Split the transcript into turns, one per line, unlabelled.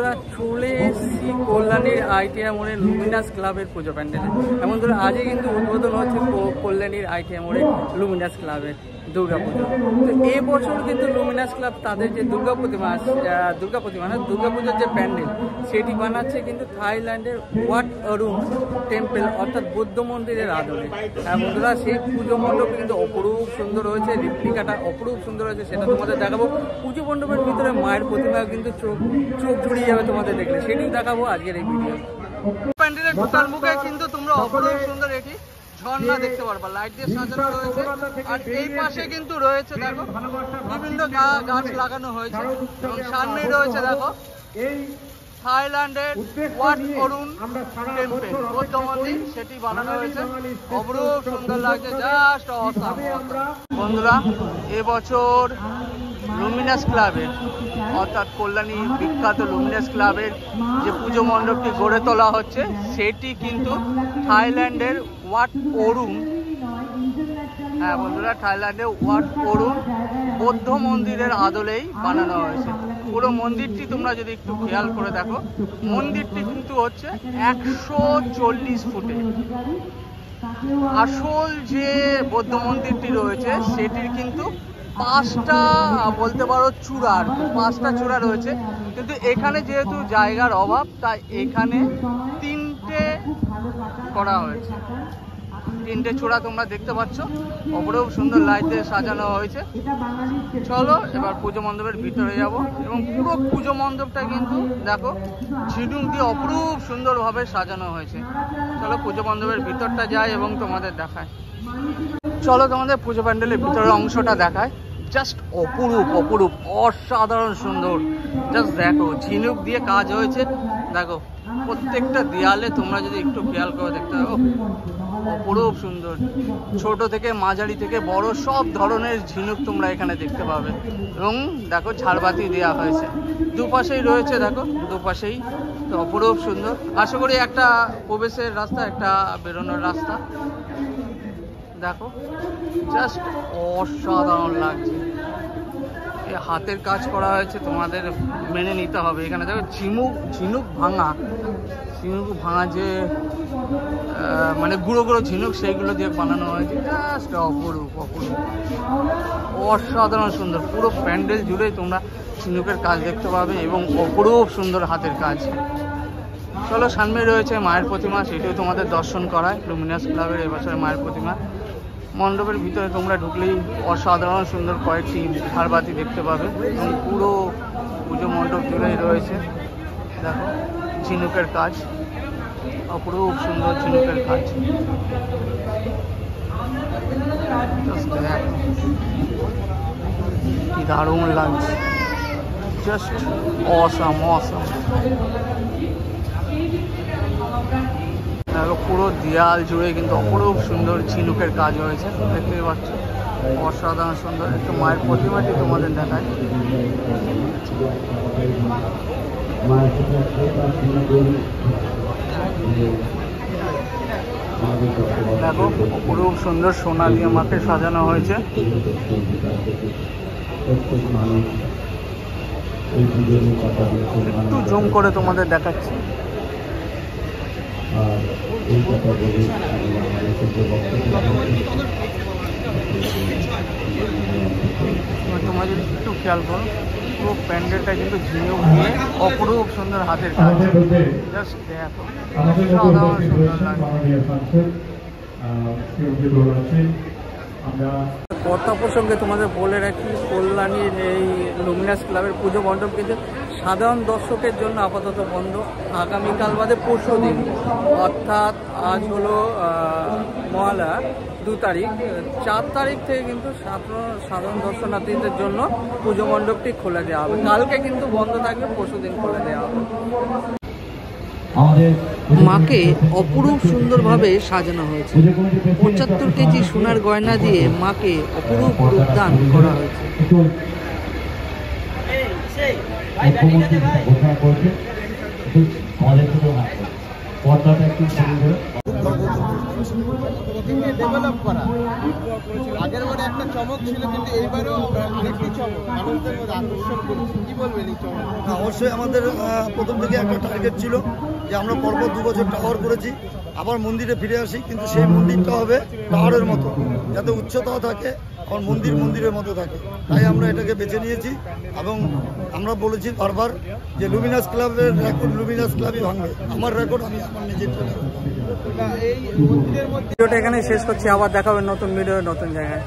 বন্ধুরা চলে এসেছি কল্যাণীর আইটিআই মোড়ে লুমিনাস ক্লাবের পুজো প্যান্ডেলে। এমন ধরো আজই কিন্তু উদ্বোধন হচ্ছে কল্যাণীর আইটিআই মোড়ে লুমিনাস ক্লাবের দুর্গাপুজো। তো এই বছর কিন্তু লুমিনাস ক্লাব তাদের যে দুর্গাপুজোর যে প্যান্ডেল সেটি বানাচ্ছে কিন্তু থাইল্যান্ডের ওয়াট অরুণ টেম্পল অর্থাৎ বৌদ্ধ মন্দিরের আদলে। বন্ধুরা সেই পুজো মণ্ডপ কিন্তু অপরূপ সুন্দর হয়েছে, রেপ্লিকাটা অপরূপ সুন্দর হয়েছে, সেটা তোমাদের দেখাবো। পুজো মণ্ডপের ভিতরে মায়ের প্রতিমা কিন্তু চোখ জুড়িয়ে যাবে তোমাদের দেখলে, সেটিও দেখাবো আজকের এই ভিডিও। প্যান্ডেলের ঢোকার মুখে কিন্তু তোমরা অপরূপ সুন্দর এটি ঝর্ণা দেখতে পারবা, লাইট দিয়ে সাজানো রয়েছে। আর এই পাশে কিন্তু রয়েছে দেখো বিভিন্ন গাছ লাগানো হয়েছে এবং সামনেই রয়েছে দেখো থাইল্যান্ডের ওয়াট অরুণ টেম্পল বৌদ্ধ মন্দির, সেটি বানানো হয়েছে, অপরূপ সুন্দর লাগছে, জাস্ট অসাম। বন্ধুরা এবছর লুমিনাস ক্লাবের অর্থাৎ কল্যাণী বিখ্যাত লুমিনাস ক্লাবের যে পুজো মণ্ডপটি গড়ে তোলা হচ্ছে সেটি কিন্তু থাইল্যান্ডের ওয়াট অরুণ, বন্ধুরা থাইল্যান্ডের ওয়াট অরুণ বৌদ্ধ মন্দিরের আদলেই বানানো হয়েছে। পুরো মন্দিরটি তোমরা যদি একটু খেয়াল করে দেখো, মন্দিরটি কিন্তু হচ্ছে 140 ফুটে। আসল যে বৌদ্ধ মন্দিরটি রয়েছে সেটির কিন্তু 5টা বলতে পারো চূড়া, আর 5টা চূড়া রয়েছে, কিন্তু এখানে যেহেতু জায়গার অভাব তাই এখানে 3টে করা হয়েছে। 3টে চূড়া তোমরা দেখতে পাচ্ছ, অপরূপ সুন্দর লাইট দিয়ে সাজানো হয়েছে। চলো এবার পুজো মণ্ডপের ভিতরে যাব এবং পুরো পুজো মণ্ডপটা কিন্তু দেখো ঝিনুক দিয়ে অপরূপ সুন্দরভাবে সাজানো হয়েছে। চলো পুজো মণ্ডপের ভিতরটা যাই এবং তোমাদের দেখায়। চলো তোমাদের পুজো প্যান্ডেলের ভিতরের অংশটা দেখায়, জাস্ট অপরূপ অপরূপ অসাধারণ সুন্দর। জাস্ট দেখো ঝিনুক দিয়ে কাজ হয়েছে, দেখো প্রত্যেকটা দেয়ালে তোমরা যদি একটু খেয়াল করে দেখতে পাবো অপরূপ সুন্দর। ছোট থেকে মাঝারি থেকে বড় সব ধরনের ঝিনুক তোমরা এখানে দেখতে পাবে এবং দেখো ঝাড়বাতি দেওয়া হয়েছে, দুপাশেই রয়েছে দেখো দুপাশেই, তো অপরূপ সুন্দর। আশা করি একটা প্রবেশের রাস্তা একটা বেরোনোর রাস্তা, দেখো জাস্ট অসাধারণ লাগছে। এই হাতের কাজ করা হয়েছে, তোমাদের মেনে নিতে হবে। এখানে দেখো ঝিনুক ভাঙা যে মানে গুঁড়ো গুঁড়ো ঝিনুক সেইগুলো দিয়ে বানানো হয়েছে, জাস্ট অপরূপ অসাধারণ সুন্দর। পুরো প্যান্ডেল জুড়েই তোমরা ঝিনুকের কাজ দেখতে পাবে এবং অপরূপ সুন্দর হাতের কাজ। চলো সামনে রয়েছে মায়ের প্রতিমা, সেটিও তোমাদের দর্শন করায়। লুমিনাস ক্লাবের এবছরের মায়ের প্রতিমা মণ্ডপের ভিতরে তোমরা ঢুকলেই অসাধারণ সুন্দর কয়েকটি ঝাড়বাতি দেখতে পাবে এবং পুরো পুজো মণ্ডপ জুড়েই রয়েছে দেখো ঝিনুকের কাজ, অপরূপ সুন্দর ঝিনুকের কাজ। কি দারুণ লাগছে, জাস্ট অসাম। পুরো দেয়াল জুড়ে কিন্তু অপরূপ সুন্দর ঝিনুকের কাজ হয়েছে, দেখতেই পাচ্ছ অসাধারণ সুন্দর। একটু মায়ের প্রতিমাটি তোমাদের দেখায়, দেখো অপরূপ সুন্দর সোনা দিয়ে মাকে সাজানো হয়েছে। একটু জুম করে তোমাদের দেখাচ্ছি। তোমরা যদি একটু খেয়াল করো পুরো প্যান্ডেলটা কিন্তু ঝিনুক দিয়ে অপরূপ সুন্দর হাতের কাজ, জাস্ট দেখো অসাধারণ সুন্দর লাগে। কথা প্রসঙ্গে তোমাদের বলে রাখি, কল্যাণীর এই লুমিনাস ক্লাবের পুজো মণ্ডপ কিন্তু সাধারণ দর্শকের জন্য আপাতত বন্ধ। আগামীকাল বাদে পরশু দিন অর্থাৎ আজ হলো মহালয়া 2 তারিখ, 4 তারিখ থেকে কিন্তু সাধারণ দর্শনার্থীদের জন্য পুজো মণ্ডপটি খুলে দেওয়া হবে। কালকে কিন্তু বন্ধ থাকবে, পরশু দিন খুলে দেওয়া হবে। মাকে অপরূপ সুন্দরভাবে সাজানো হয়েছে, 75 কেজি সোনার গয়না দিয়ে মাকে অপরূপ রূপদান করা হয়েছে।
ডেভেলপ করা আগের বারে একটা চমক ছিল, কিন্তু এইবারও আরেকটি চমক মানুষদের মধ্যে আকর্ষণ করেছে, কি বলবেন এই চমক?
অবশ্যই আমাদের প্রথম থেকে একটা টার্গেট ছিল যে আমরা পরপর 2 বছর টাওয়ার করেছি, আবার মন্দিরে ফিরে আসি, কিন্তু সেই মন্দিরটা হবে টাওয়ারের মতো, যাতে উচ্চতাও থাকে আর মন্দিরের মতো থাকে। তাই আমরা এটাকে বেছে নিয়েছি এবং আমরা বলেছি বারবার যে লুমিনাস ক্লাবের রেকর্ড লুমিনাস ক্লাবই ভাঙবে। আমার রেকর্ড আমি আমার নিজের
এই মন্দিরের মধ্যে
ভিডিওটা এখানে শেষ করছি, আবার দেখা হবে নতুন ভিডিও নতুন জায়গায়।